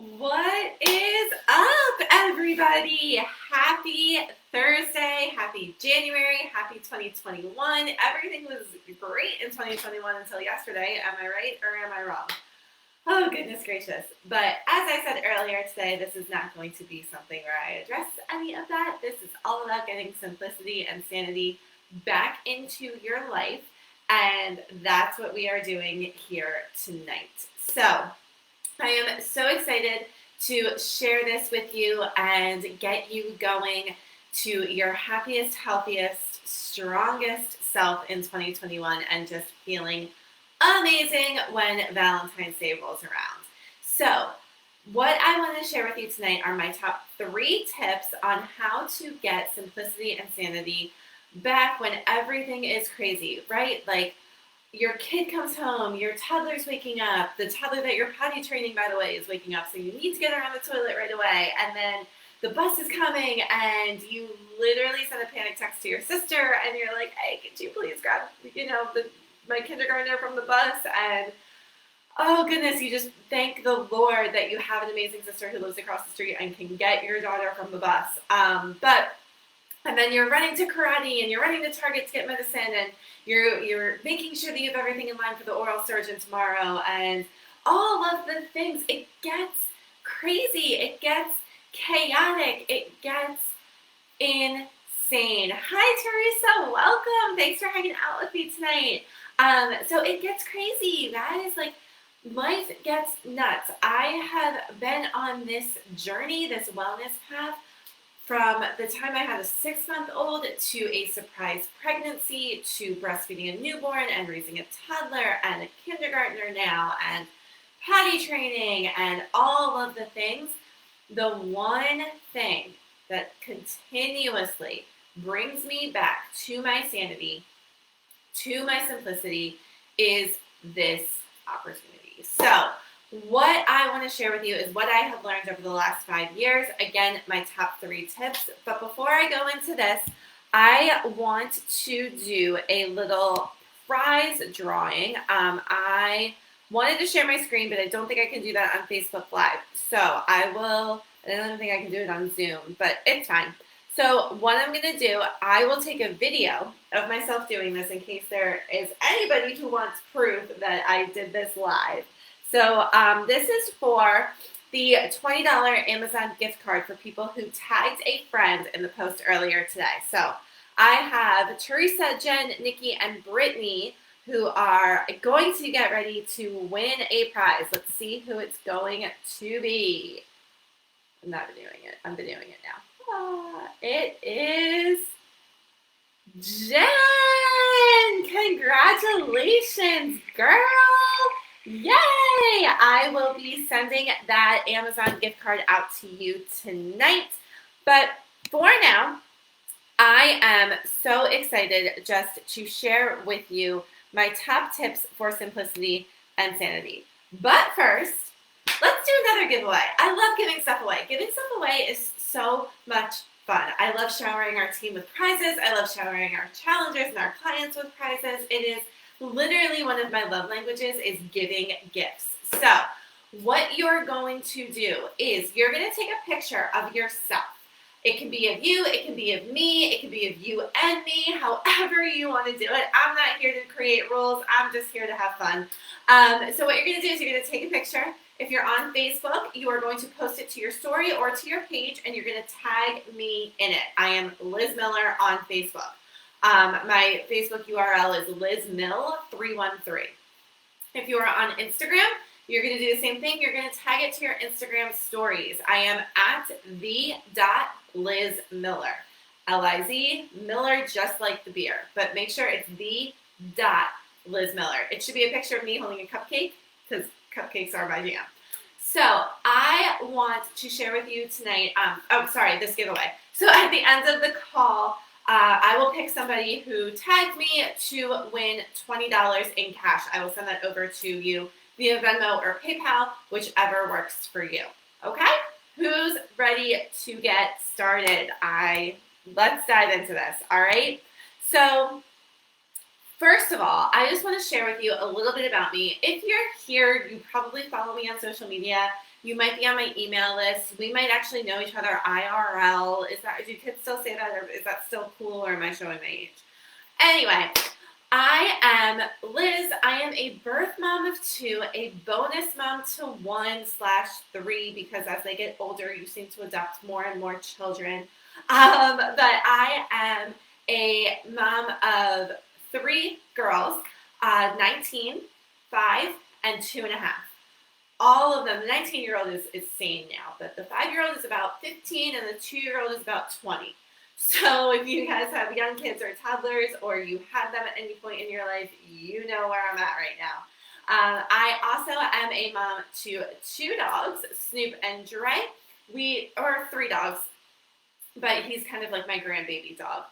What is up, everybody? Happy Thursday, happy January, happy 2021. Everything was great in 2021 until yesterday. Am I right or am I wrong? Oh, goodness gracious. But as I said earlier today, this is not going to be something where I address any of that. This is all about getting simplicity and sanity back into your life. And that's what we are doing here tonight. So, I am so excited to share this with you and get you going to your happiest, healthiest, strongest self in 2021 and just feeling amazing when Valentine's Day rolls around. So, what I want to share with you tonight are my top 3 tips on how to get simplicity and sanity back when everything is crazy, right? Like, your kid comes home, your toddler's waking up, the toddler that you're potty training, by the way, is waking up, so you need to get her on the toilet right away, and then the bus is coming, and you literally send a panic text to your sister, and you're like, hey, could you please grab, my kindergartner from the bus, and oh goodness, you just thank the Lord that you have an amazing sister who lives across the street and can get your daughter from the bus. And then you're running to karate and you're running to Target to get medicine and you're making sure that you have everything in line for the oral surgeon tomorrow and all of the things. It gets crazy. It gets chaotic. It gets insane. Hi, Teresa. Welcome. Thanks for hanging out with me tonight. So it gets crazy, you guys. Like, life gets nuts. I have been on this journey, this wellness path, from the time I had a 6-month-old to a surprise pregnancy to breastfeeding a newborn and raising a toddler and a kindergartner now and potty training and all of the things. The one thing that continuously brings me back to my sanity, to my simplicity, is this opportunity. So, what I want to share with you is what I have learned over the last 5 years. Again, my top 3 tips. But before I go into this, I want to do a little prize drawing. I wanted to share my screen, but I don't think I can do that on Facebook Live. So I don't think I can do it on Zoom, but it's fine. So what I'm going to do, I will take a video of myself doing this in case there is anybody who wants proof that I did this live. So this is for the $20 Amazon gift card for people who tagged a friend in the post earlier today. So I have Teresa, Jen, Nikki, and Brittany who are going to get ready to win a prize. Let's see who it's going to be. I'm not videoing it. I'm videoing it now. It is Jen! Congratulations, girl! Yay! I will be sending that Amazon gift card out to you tonight. But for now, I am so excited just to share with you my top tips for simplicity and sanity. But first, let's do another giveaway. I love giving stuff away. Giving stuff away is so much fun. I love showering our team with prizes. I love showering our challengers and our clients with prizes. It is literally one of my love languages is giving gifts. So what you're going to do is you're going to take a picture of yourself. It can be of you, it can be of me, it can be of you and me, however you want to do it. I'm not here to create rules, I'm just here to have fun. So what you're going to do is you're going to take a picture. If you're on Facebook, you are going to post it to your story or to your page, and you're going to tag me in it. I am Liz Miller on Facebook. My Facebook URL is LizMill313. If you are on Instagram, you're going to do the same thing. You're going to tag it to your Instagram stories. I am at the.LizMiller. L-I-Z, Miller, just like the beer. But make sure it's the.LizMiller. It should be a picture of me holding a cupcake, because cupcakes are my jam. So I want to share with you tonight, this giveaway. So at the end of the call, I will pick somebody who tagged me to win $20 in cash. I will send that over to you via Venmo or PayPal, whichever works for you. Okay? Who's ready to get started? Let's dive into this, all right? So First of all, I just want to share with you a little bit about me. If you're here, you probably follow me on social media. You might be on my email list. We might actually know each other IRL. Do kids still say that, or is that still cool, or am I showing my age? Anyway, I am Liz. I am a birth mom of 2, a bonus mom to 1/3, because as they get older, you seem to adopt more and more children. But I am a mom of 3 girls, 19, 5, and 2.5. All of them. The 19-year-old is sane now, but the 5-year-old is about 15, and the 2-year-old is about 20. So if you guys have young kids or toddlers, or you had them at any point in your life, you know where I'm at right now. I also am a mom to 2 dogs, Snoop and Dre. Or 3 dogs, but he's kind of like my grandbaby dog.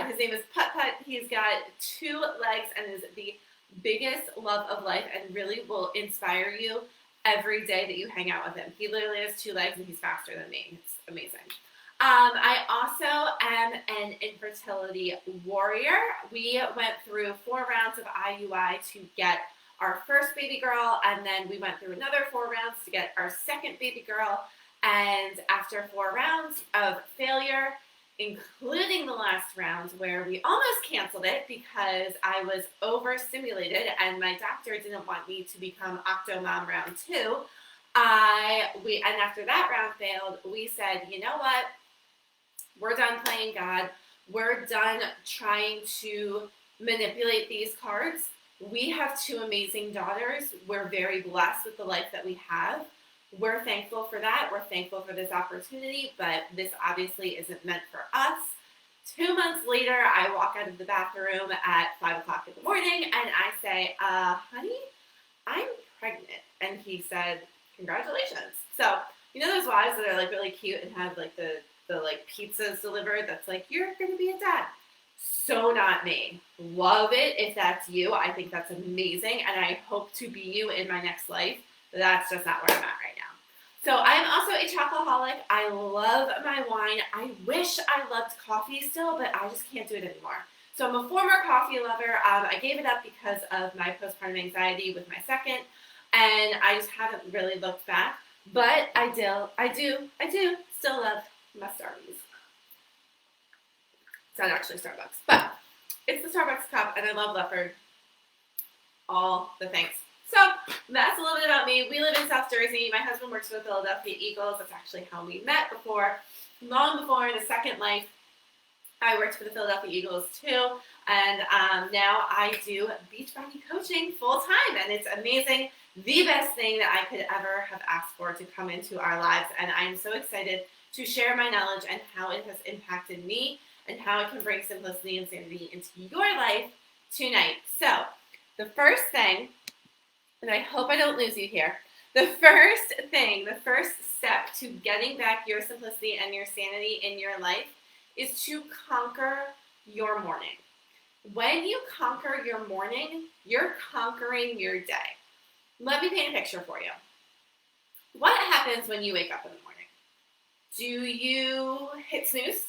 His name is Putt Putt. He's got 2 legs and is the biggest love of life, and really will inspire you every day that you hang out with him. He literally has 2 legs and he's faster than me. It's amazing. I also am an infertility warrior. We went through 4 rounds of IUI to get our first baby girl, and then we went through another 4 rounds to get our second baby girl. And after 4 rounds of failure, including the last round where we almost canceled it because I was overstimulated and my doctor didn't want me to become Octomom round 2, and after that round failed, we said, you know what? We're done playing God. We're done trying to manipulate these cards. We have 2 amazing daughters. We're very blessed with the life that we have. We're thankful for that. We're thankful for this opportunity, but this obviously isn't meant for us. 2 months later, I walk out of the bathroom at 5 o'clock in the morning, and I say, honey, I'm pregnant. And he said, congratulations. So, you know those wives that are like really cute and have like the like pizzas delivered that's like, you're going to be a dad. So not me. Love it if that's you. I think that's amazing, and I hope to be you in my next life. That's just not where I'm at right now. So I'm also a chocoholic. I love my wine. I wish I loved coffee still, but I just can't do it anymore. So I'm a former coffee lover. I gave it up because of my postpartum anxiety with my second, and I just haven't really looked back. But I do still love my Starbucks. It's not actually Starbucks, but it's the Starbucks cup, and I love leopard. All the things. So that's a little bit about me. We live in South Jersey. My husband works for the Philadelphia Eagles. That's actually how we met before. Long before, in a second life, I worked for the Philadelphia Eagles too. And now I do Beachbody coaching full time. And it's amazing. The best thing that I could ever have asked for to come into our lives. And I'm so excited to share my knowledge and how it has impacted me and how it can bring simplicity and sanity into your life tonight. So the first thing, and I hope I don't lose you here, the first step to getting back your simplicity and your sanity in your life is to conquer your morning. When you conquer your morning, you're conquering your day. Let me paint a picture for you. What happens when you wake up in the morning? Do you hit snooze?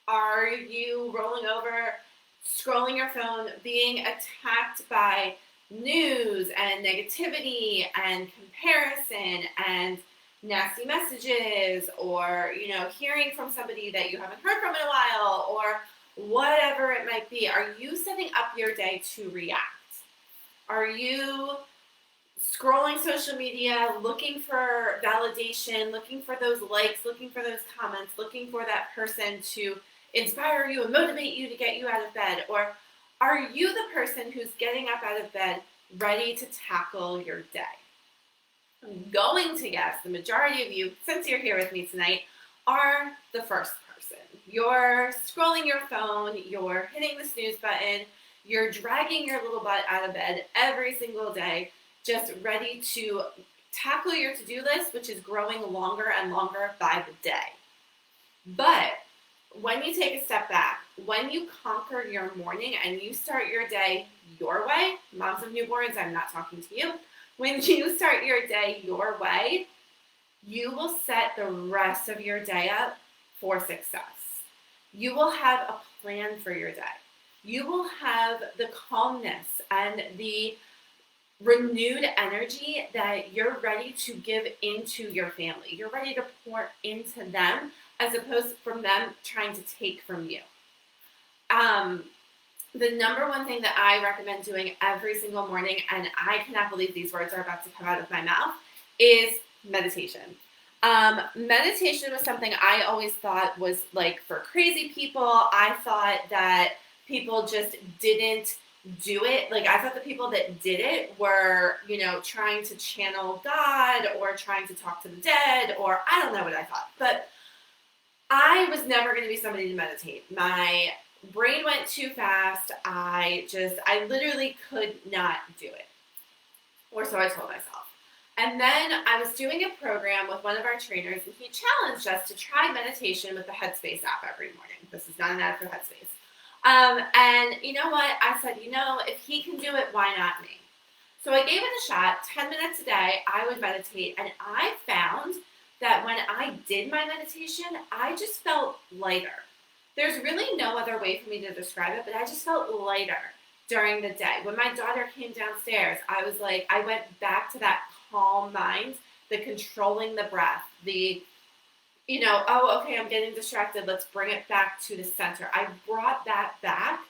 Are you rolling over, scrolling your phone, being attacked by news and negativity and comparison and nasty messages, or hearing from somebody that you haven't heard from in a while, or whatever it might be? Are you setting up your day to react? Are you scrolling social media, looking for validation, looking for those likes, looking for those comments, looking for that person to inspire you and motivate you to get you out of bed? Or are you the person who's getting up out of bed ready to tackle your day? I'm going to guess the majority of you, since you're here with me tonight, are the first person. You're scrolling your phone, you're hitting the snooze button, you're dragging your little butt out of bed every single day, just ready to tackle your to-do list, which is growing longer and longer by the day. But when you take a step back, when you conquer your morning and you start your day your way, moms of newborns, I'm not talking to you. When you start your day your way, you will set the rest of your day up for success. You will have a plan for your day. you will have the calmness and the renewed energy that you're ready to give into your family. You're ready to pour into them as opposed from them trying to take from you. The number one thing that I recommend doing every single morning, and I cannot believe these words are about to come out of my mouth, is meditation. Meditation was something I always thought was like for crazy people. I thought that people just didn't do it. Like I thought the people that did it were, trying to channel God or trying to talk to the dead, or I don't know what I thought. But I was never going to be somebody to meditate. My brain went too fast. I literally could not do it. Or so I told myself. And then I was doing a program with one of our trainers, and he challenged us to try meditation with the Headspace app every morning. This is not an ad for Headspace. And you know what? I said, if he can do it, why not me? So I gave it a shot. 10 minutes a day, I would meditate, and I found that when I did my meditation, I just felt lighter. There's really no other way for me to describe it, but I just felt lighter during the day. When my daughter came downstairs, I was like, I went back to that calm mind, the controlling the breath, the, okay, I'm getting distracted. Let's bring it back to the center. I brought that back,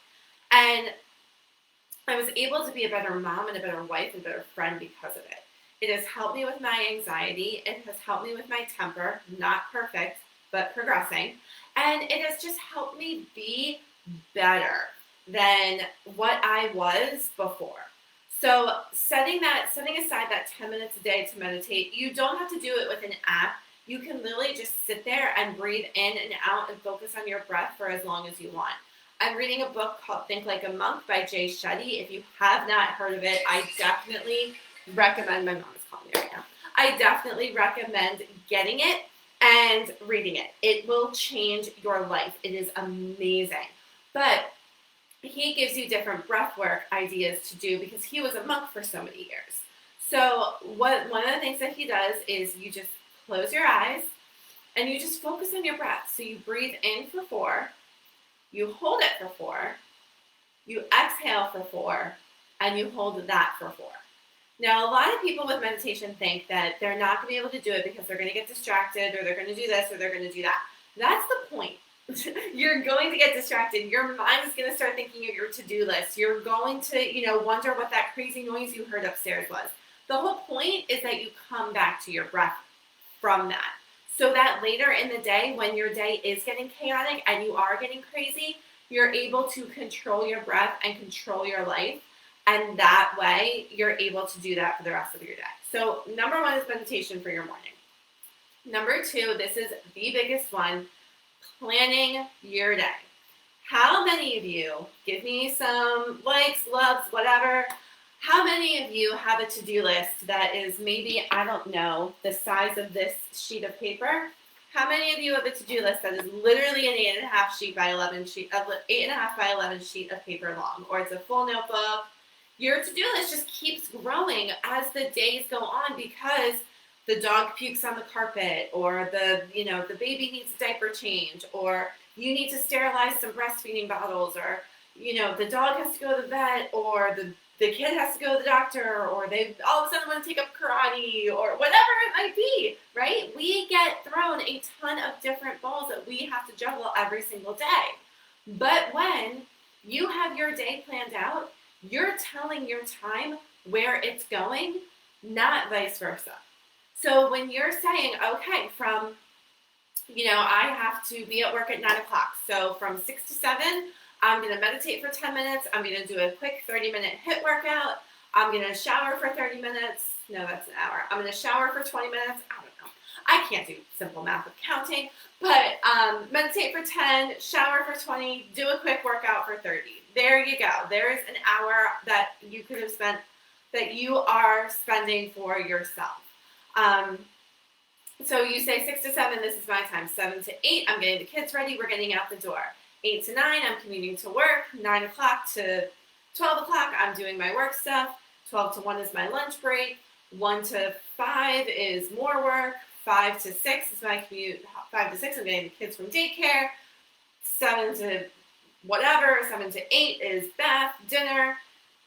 and I was able to be a better mom and a better wife and a better friend because of it. It has helped me with my anxiety. It has helped me with my temper, not perfect, but progressing. And it has just helped me be better than what I was before. So setting aside that 10 minutes a day to meditate, you don't have to do it with an app. You can literally just sit there and breathe in and out and focus on your breath for as long as you want. I'm reading a book called Think Like a Monk by Jay Shetty. If you have not heard of it, I definitely recommend, my mom is calling me right now. I definitely recommend getting it and reading it. It will change your life. It is amazing. But he gives you different breathwork ideas to do because he was a monk for so many years. So one of the things that he does is you just close your eyes and you just focus on your breath. So you breathe in for 4, you hold it for 4, you exhale for 4, and you hold that for 4. Now, a lot of people with meditation think that they're not going to be able to do it because they're going to get distracted, or they're going to do this, or they're going to do that. That's the point. You're going to get distracted. Your mind is going to start thinking of your to-do list. You're going to, wonder what that crazy noise you heard upstairs was. The whole point is that you come back to your breath from that. So that later in the day, when your day is getting chaotic and you are getting crazy, you're able to control your breath and control your life. And that way, you're able to do that for the rest of your day. So number 1 is meditation for your morning. Number 2, this is the biggest one, planning your day. How many of you, give me some likes, loves, whatever, how many of you have a to-do list that is maybe, I don't know, the size of this sheet of paper? How many of you have a to-do list that is literally an 8.5 sheet by 11 sheet, 8.5 by 11 sheet of paper long, or it's a full notebook? Your to-do list just keeps growing as the days go on because the dog pukes on the carpet, or the baby needs a diaper change, or you need to sterilize some breastfeeding bottles, or the dog has to go to the vet, or the kid has to go to the doctor, or they all of a sudden want to take up karate, or whatever it might be, right? We get thrown a ton of different balls that we have to juggle every single day. But when you have your day planned out, you're telling your time where it's going, not vice versa. So when you're saying, okay, from, I have to be at work at 9 o'clock. So from 6 to 7, I'm going to meditate for 10 minutes. I'm going to do a quick 30-minute HIIT workout. I'm going to shower for 30 minutes. No, that's an hour. I'm going to shower for 20 minutes. I don't know. I can't do simple math of counting, but meditate for 10, shower for 20, do a quick workout for 30. There you go. There's an hour that you could have spent, that you are spending for yourself. So you say 6 to 7, this is my time. 7 to 8, I'm getting the kids ready. We're getting out the door. 8 to 9, I'm commuting to work. 9 o'clock to 12 o'clock, I'm doing my work stuff. 12 to 1 is my lunch break. 1 to 5 is more work. 5 to 6 is my commute. 5 to 6, I'm getting the kids from daycare. 7 to whatever. 7 to 8 is bath, dinner.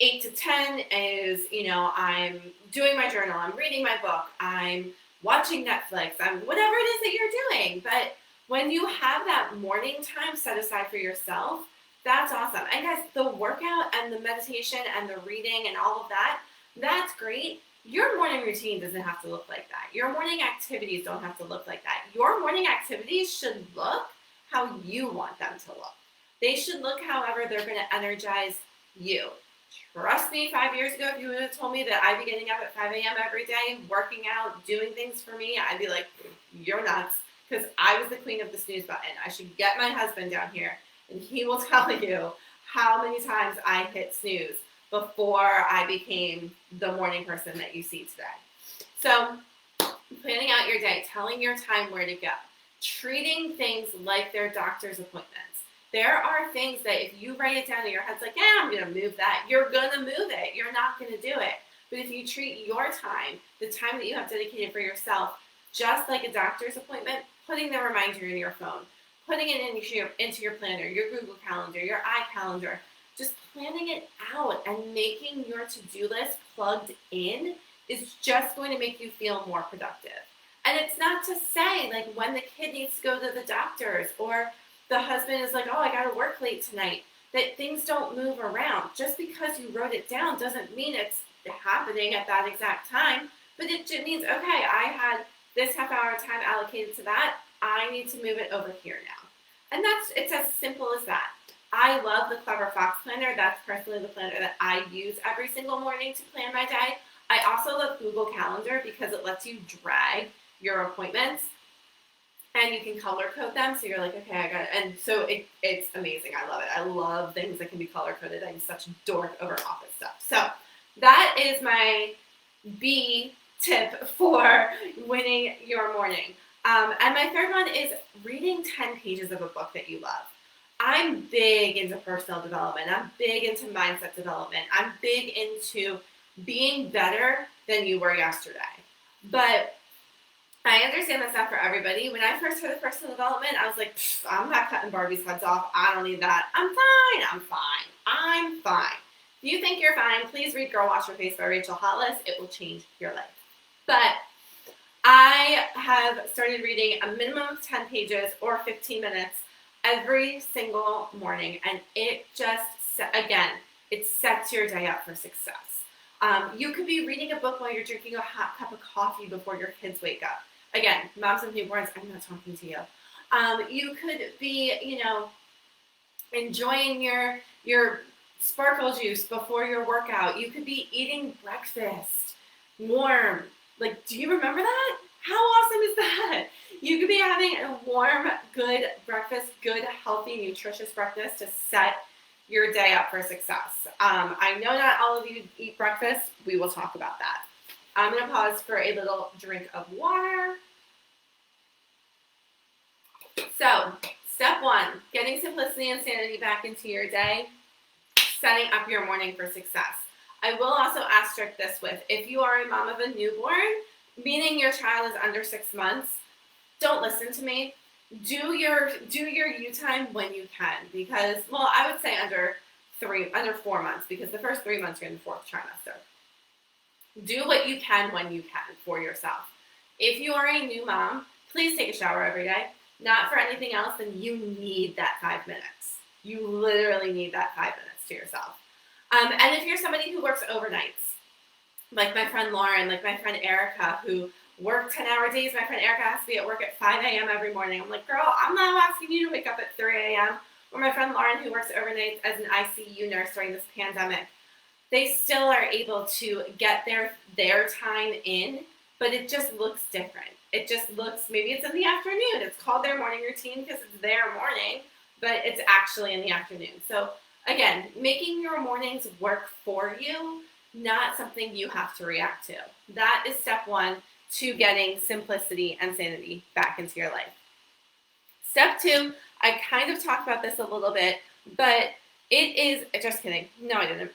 8 to 10 is, I'm doing my journal, I'm reading my book, I'm watching Netflix, I'm whatever it is that you're doing. But when you have that morning time set aside for yourself, that's awesome. And guys, the workout and the meditation and the reading and all of that, that's great. Your morning routine doesn't have to look like that. Your morning activities don't have to look like that. Your morning activities should look how you want them to look. They should look however they're going to energize you. Trust me, 5 years ago, if you would have told me that I'd be getting up at 5 a.m. every day, working out, doing things for me, I'd be like, you're nuts, because I was the queen of the snooze button. I should get my husband down here, and he will tell you how many times I hit snooze before I became the morning person that you see today. So, planning out your day, telling your time where to go, treating things like their doctor's appointments. There are things that if you write it down in your head's like, yeah, I'm going to move that. You're going to move it. You're not going to do it. But if you treat your time, the time that you have dedicated for yourself, just like a doctor's appointment, putting the reminder in your phone, putting it into your planner, your Google Calendar, your iCalendar, just planning it out and making your to-do list plugged in is just going to make you feel more productive. And it's not to say, like, when the kid needs to go to the doctor's or the husband is like, oh, I got to work late tonight, that things don't move around. Just because you wrote it down doesn't mean it's happening at that exact time, but it just means, okay, I had this half-hour time allocated to that. I need to move it over here now. And it's as simple as that. I love the Clever Fox Planner. That's personally the planner that I use every single morning to plan my day. I also love Google Calendar because it lets you drag your appointments and you can color code them. So you're like, okay, I got it. And so it's amazing. I love it. I love things that can be color coded. I'm such a dork over office stuff. So that is my B tip for winning your morning. And my third one is reading 10 pages of a book that you love. I'm big into personal development. I'm big into mindset development. I'm big into being better than you were yesterday. But I understand that's not for everybody. When I first heard of personal development, I was like, I'm not cutting Barbie's heads off. I don't need that. I'm fine. If you think you're fine, please read Girl Wash Your Face by Rachel Hollis. It will change your life. But I have started reading a minimum of 10 pages or 15 minutes every single morning. And it just, again, it sets your day up for success. You could be reading a book while you're drinking a hot cup of coffee before your kids wake up. Again, moms of newborns, I'm not talking to you. You could be, enjoying your sparkle juice before your workout. You could be eating breakfast warm. Like, do you remember that? How awesome is that? You could be having a warm, good breakfast, good, healthy, nutritious breakfast to set your day up for success. I know not all of you eat breakfast. We will talk about that. I'm going to pause for a little drink of water. So, step one, getting simplicity and sanity back into your day, setting up your morning for success. I will also asterisk this with, if you are a mom of a newborn, meaning your child is under 6 months, don't listen to me. Do your you time when you can, because, well, I would say under 4 months, because the first 3 months you're in the fourth trimester. Do what you can when you can for yourself. If you are a new mom, please take a shower every day. Not for anything else, then you need that 5 minutes. You literally need that 5 minutes to yourself. And if you're somebody who works overnights, like my friend Lauren, like my friend Erica, who work 10-hour days. My friend Erica has to be at work at 5 a.m. every morning. I'm like, girl, I'm not asking you to wake up at 3 a.m. Or my friend Lauren, who works overnight as an ICU nurse during this pandemic. They still are able to get their time in, but it just looks different. It just looks, maybe it's in the afternoon. It's called their morning routine because it's their morning, but it's actually in the afternoon. So again, making your mornings work for you, not something you have to react to. That is step one to getting simplicity and sanity back into your life. Step two, I kind of talked about this a little bit, but it is, just kidding. No, I didn't.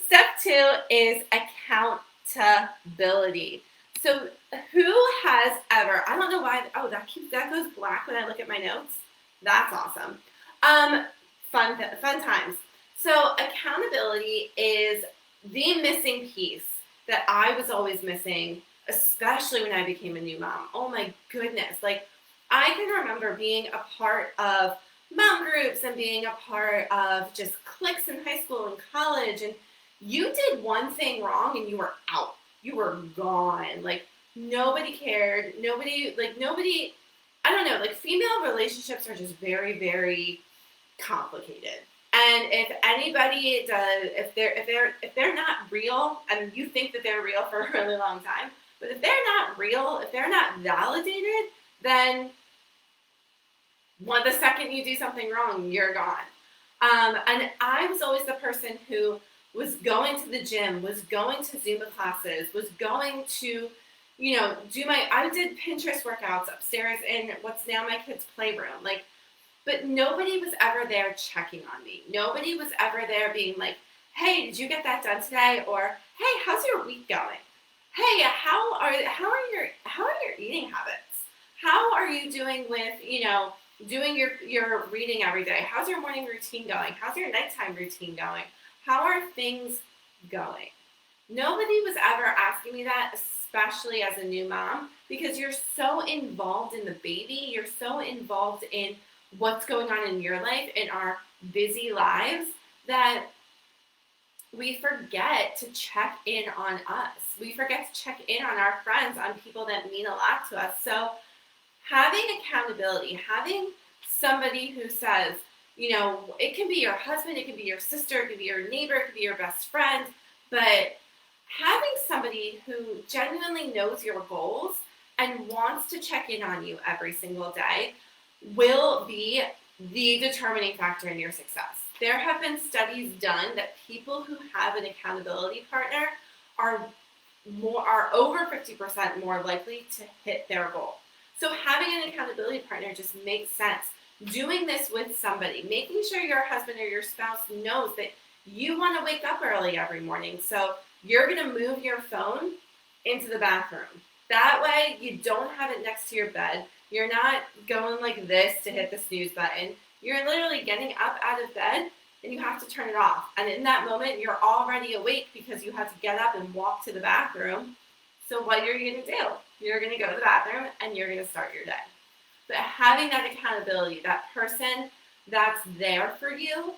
Step two is accountability. So who has ever, I don't know why, that goes black when I look at my notes. That's awesome. fun times. So accountability is the missing piece that I was always missing, especially when I became a new mom. Oh my goodness. Like, I can remember being a part of mom groups and being a part of just cliques in high school and college, and you did one thing wrong and you were out. You were gone. Like, nobody cared. Nobody, I don't know, like, female relationships are just very, very complicated. And if anybody does, if they're not real, and you think that they're real for a really long time, but if they're not real, if they're not validated, then the second you do something wrong, you're gone. And I was always the person who was going to the gym, was going to Zumba classes, was going to, I did Pinterest workouts upstairs in what's now my kids' playroom. Like, but nobody was ever there checking on me. Nobody was ever there being like, hey, did you get that done today? Or, hey, how's your week going? Hey, how are your eating habits? How are you doing with, doing your reading every day? How's your morning routine going? How's your nighttime routine going? How are things going? Nobody was ever asking me that, especially as a new mom, because you're so involved in the baby. You're so involved in what's going on in your life, in our busy lives, that we forget to check in on us. We forget to check in on our friends, on people that mean a lot to us. So having accountability, having somebody who says, it can be your husband, it can be your sister, it can be your neighbor, it can be your best friend, but having somebody who genuinely knows your goals and wants to check in on you every single day will be the determining factor in your success. There have been studies done that people who have an accountability partner are over 50% more likely to hit their goal. So having an accountability partner just makes sense. Doing this with somebody, making sure your husband or your spouse knows that you want to wake up early every morning. So you're going to move your phone into the bathroom. That way you don't have it next to your bed. You're not going like this to hit the snooze button. You're literally getting up out of bed and you have to turn it off. And in that moment, you're already awake because you have to get up and walk to the bathroom. So what are you going to do? You're going to go to the bathroom and you're going to start your day. But having that accountability, that person that's there for you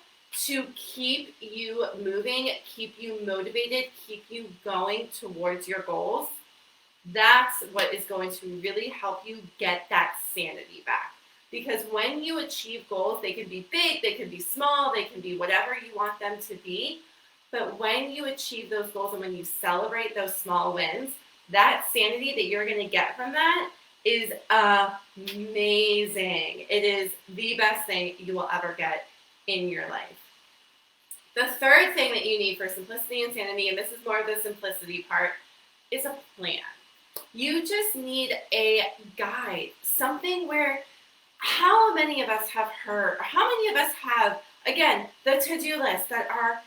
to keep you moving, keep you motivated, keep you going towards your goals, that's what is going to really help you get that sanity back. Because when you achieve goals, they can be big, they can be small, they can be whatever you want them to be. But when you achieve those goals and when you celebrate those small wins, that sanity that you're going to get from that is amazing. It is the best thing you will ever get in your life. The third thing that you need for simplicity and sanity, and this is more of the simplicity part, is a plan. You just need a guide, something where how many of us have heard, or how many of us have, again, the to-do list that are,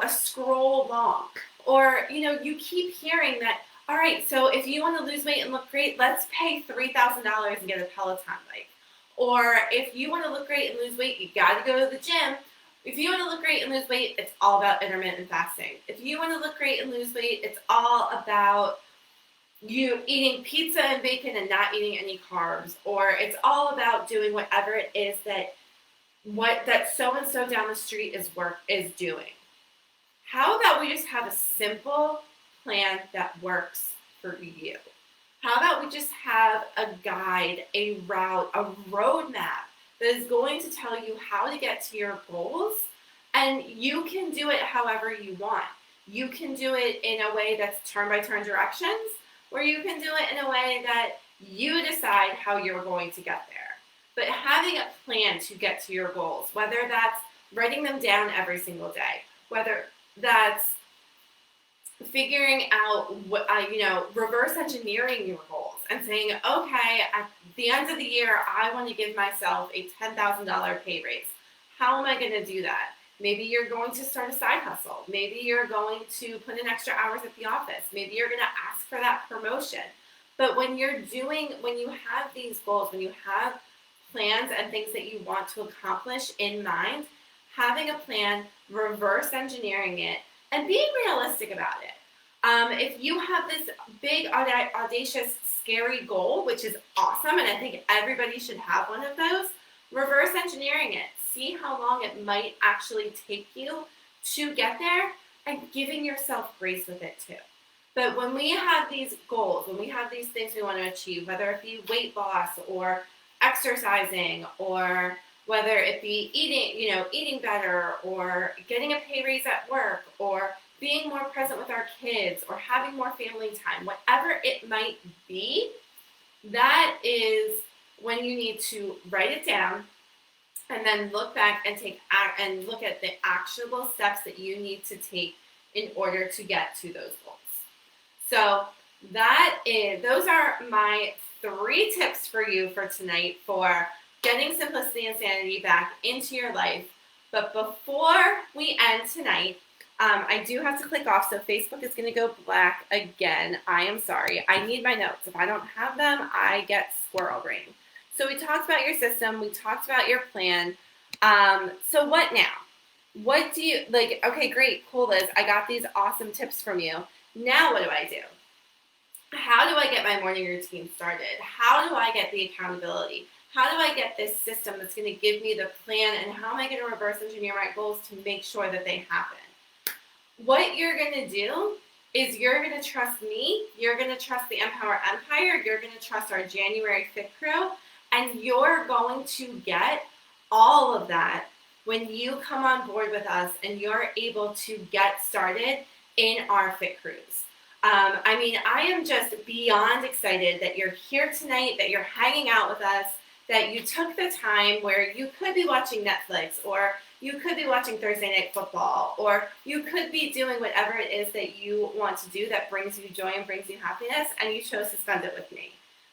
a scroll long, or, you keep hearing that, all right, so if you want to lose weight and look great, let's pay $3,000 and get a Peloton bike. Or if you want to look great and lose weight, you got to go to the gym. If you want to look great and lose weight, it's all about intermittent fasting. If you want to look great and lose weight, it's all about you eating pizza and bacon and not eating any carbs. Or it's all about doing whatever it is that so-and-so down the street is doing. How about we just have a simple plan that works for you? How about we just have a guide, a route, a roadmap that is going to tell you how to get to your goals, and you can do it however you want. You can do it in a way that's turn-by-turn directions, or you can do it in a way that you decide how you're going to get there. But having a plan to get to your goals, whether that's writing them down every single day, whether that's figuring out reverse engineering your goals and saying, okay, at the end of the year, I want to give myself a $10,000 pay raise. How am I going to do that? Maybe you're going to start a side hustle. Maybe you're going to put in extra hours at the office. Maybe you're going to ask for that promotion. But when you have these goals, when you have plans and things that you want to accomplish in mind, having a plan, reverse engineering it, and being realistic about it. If you have this big, audacious, scary goal, which is awesome, and I think everybody should have one of those, reverse engineering it. See how long it might actually take you to get there, and giving yourself grace with it too. But when we have these goals, when we have these things we want to achieve, whether it be weight loss or exercising, or whether it be eating better, or getting a pay raise at work, or being more present with our kids, or having more family time, whatever it might be, that is when you need to write it down and then look back and look at the actionable steps that you need to take in order to get to those goals. So those are my 3 tips for you for tonight for getting simplicity and sanity back into your life. But before we end tonight, I do have to click off, so Facebook is going to go black again. I am sorry. I need my notes. If I don't have them, I get squirrel brain. So we talked about your system. We talked about your plan. So what now? What do you, okay, great, cool, Liz. I got these awesome tips from you. Now what do I do? How do I get my morning routine started? How do I get the accountability? How do I get this system that's going to give me the plan, and how am I going to reverse engineer my goals to make sure that they happen? What you're going to do is you're going to trust me, you're going to trust the Empower Empire, you're going to trust our January Fit Crew, and you're going to get all of that when you come on board with us and you're able to get started in our Fit Crews. I am just beyond excited that you're here tonight, that you're hanging out with us, that you took the time where you could be watching Netflix, or you could be watching Thursday Night Football, or you could be doing whatever it is that you want to do that brings you joy and brings you happiness, and you chose to spend it with me.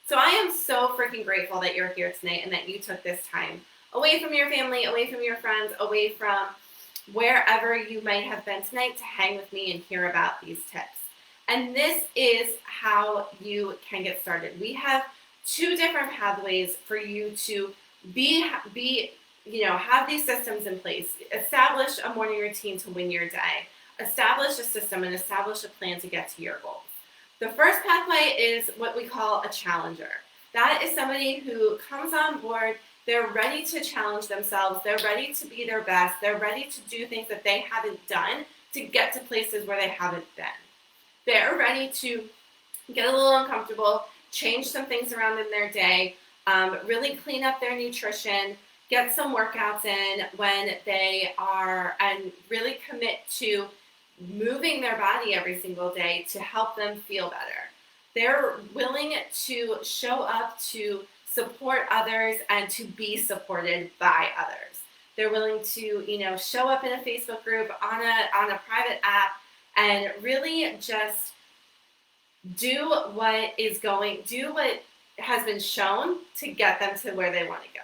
So I am so freaking grateful that you're here tonight and that you took this time away from your family, away from your friends, away from wherever you might have been tonight to hang with me and hear about these tips. And this is how you can get started. We have 2 different pathways for you to have these systems in place. Establish a morning routine to win your day. Establish a system and establish a plan to get to your goals. The first pathway is what we call a challenger. That is somebody who comes on board, they're ready to challenge themselves, they're ready to be their best, they're ready to do things that they haven't done to get to places where they haven't been. They're ready to get a little uncomfortable, change some things around in their day, really clean up their nutrition, get some workouts in when they are, and really commit to moving their body every single day to help them feel better. They're willing to show up to support others and to be supported by others. They're willing to, show up in a Facebook group, on a private app, and really just do what has been shown to get them to where they want to go.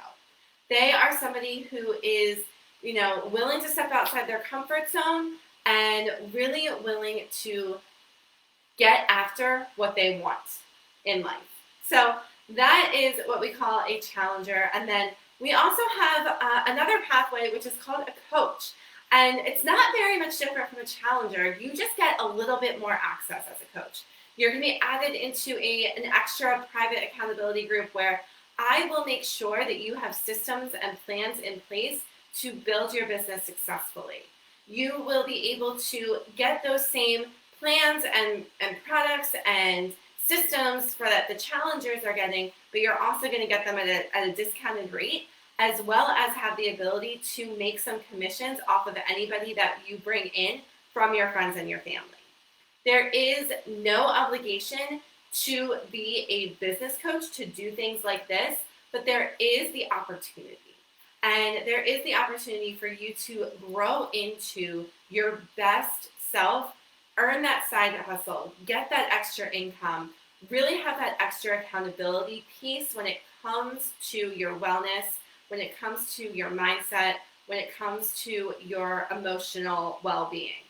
They are somebody who is, willing to step outside their comfort zone and really willing to get after what they want in life. So that is what we call a challenger. And then we also have another pathway, which is called a coach. And it's not very much different from a challenger. You just get a little bit more access as a coach. You're going to be added into an extra private accountability group where I will make sure that you have systems and plans in place to build your business successfully. You will be able to get those same plans and products and systems that the challengers are getting, but you're also going to get them at a discounted rate, as well as have the ability to make some commissions off of anybody that you bring in from your friends and your family. There is no obligation to be a business coach to do things like this, but there is the opportunity. And there is the opportunity for you to grow into your best self, earn that side hustle, get that extra income, really have that extra accountability piece when it comes to your wellness, when it comes to your mindset, when it comes to your emotional well-being.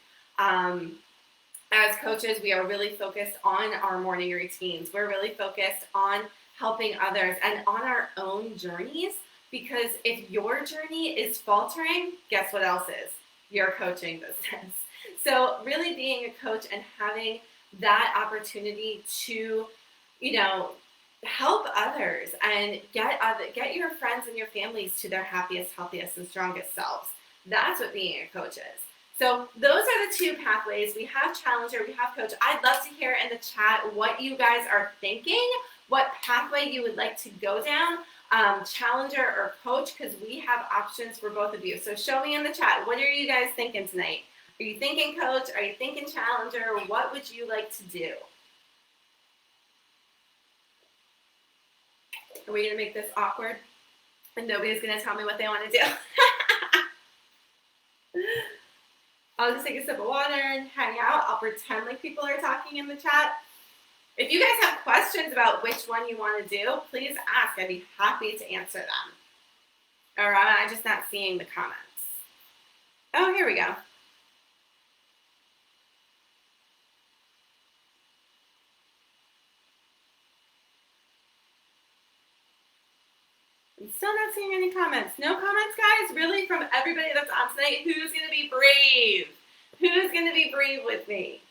As coaches, we are really focused on our morning routines. We're really focused on helping others and on our own journeys because if your journey is faltering, guess what else is? Your coaching business. So really being a coach and having that opportunity to, help others and get your friends and your families to their happiest, healthiest, and strongest selves. That's what being a coach is. So those are the two pathways. We have challenger, we have coach. I'd love to hear in the chat what you guys are thinking, what pathway you would like to go down, challenger or coach, because we have options for both of you. So show me in the chat, what are you guys thinking tonight? Are you thinking coach? Are you thinking challenger? What would you like to do? Are we going to make this awkward? And nobody's going to tell me what they want to do. I'll just take a sip of water and hang out. I'll pretend like people are talking in the chat. If you guys have questions about which one you want to do, please ask. I'd be happy to answer them. All right, I'm just not seeing the comments. Oh, here we go. I'm still not seeing any comments. No comments, guys? Really? From everybody that's on tonight? Who's going to be brave? Who's going to be brave with me?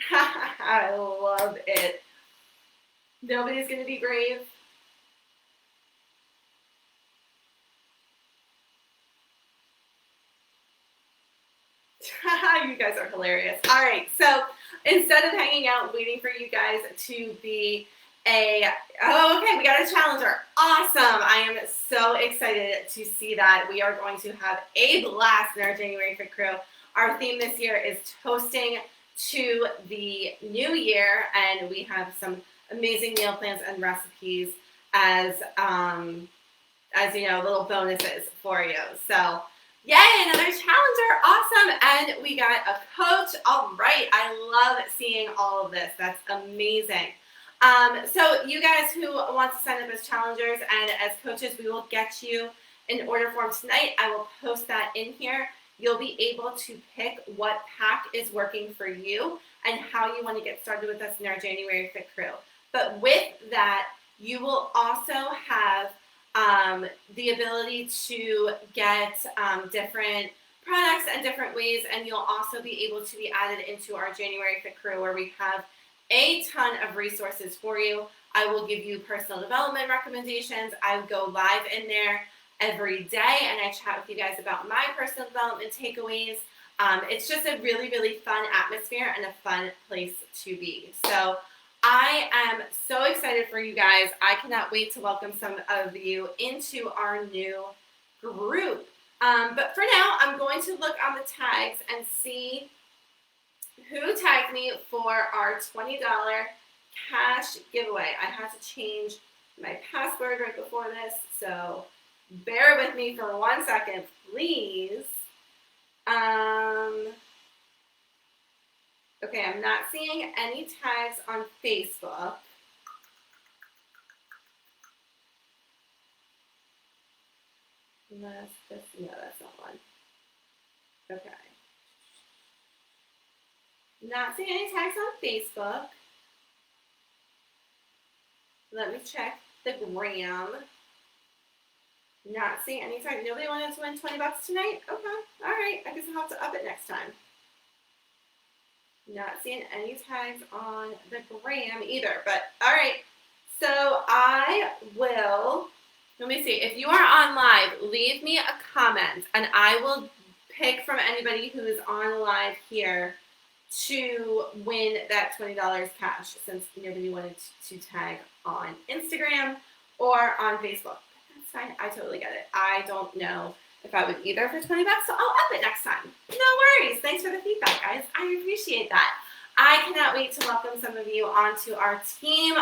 I love it. Nobody's going to be brave? You guys are hilarious. All right, so instead of hanging out waiting for you guys to be okay, we got a challenger. Awesome. I am so excited to see that. We are going to have a blast in our January Fit Crew. Our theme this year is toasting to the new year, and we have some amazing meal plans and recipes as little bonuses for you. So yay, another challenger. Awesome. And we got a coach. All right. I love seeing all of this. That's amazing. So you guys who want to sign up as challengers and as coaches, we will get you an order form tonight. I will post that in here. You'll be able to pick what pack is working for you and how you want to get started with us in our January Fit Crew. But with that, you will also have the ability to get different products and different ways, and you'll also be able to be added into our January Fit Crew, where we have a ton of resources for you. I will give you personal development recommendations. I go live in there every day, and I chat with you guys about my personal development takeaways. It's just a really, really fun atmosphere and a fun place to be. So I am so excited for you guys. I cannot wait to welcome some of you into our new group. But for now, I'm going to look on the tags and see who tagged me for our $20 cash giveaway. I had to change my password right before this, so bear with me for 1 second, please. Okay, I'm not seeing any tags on Facebook. No, that's not one. Okay. Not seeing any tags on Facebook. Let me check the gram. Not seeing any tags. Nobody wanted to win $20 tonight? Okay. All right. I guess I'll have to up it next time. Not seeing any tags on the gram either. But all right. So I will, let me see. If you are on live, leave me a comment and I will pick from anybody who is on live here to win that $20 cash, since nobody wanted to tag on Instagram or on Facebook. That's fine. I totally get it. I don't know if I would either for $20, so I'll up it next time. No worries. Thanks for the feedback, guys. I appreciate that. I cannot wait to welcome some of you onto our team,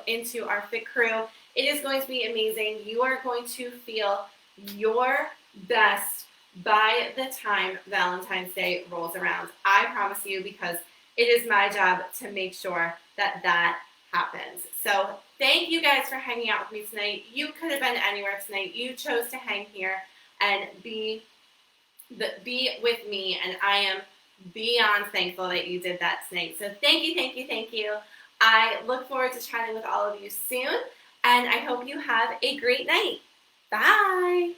into our Fit Crew. It is going to be amazing. You are going to feel your best by the time Valentine's Day rolls around. I promise you, because it is my job to make sure that that happens. So thank you guys for hanging out with me tonight. You could have been anywhere tonight. You chose to hang here and be with me, and I am beyond thankful that you did that tonight. So thank you, thank you, thank you. I look forward to chatting with all of you soon. and I hope you have a great night. Bye.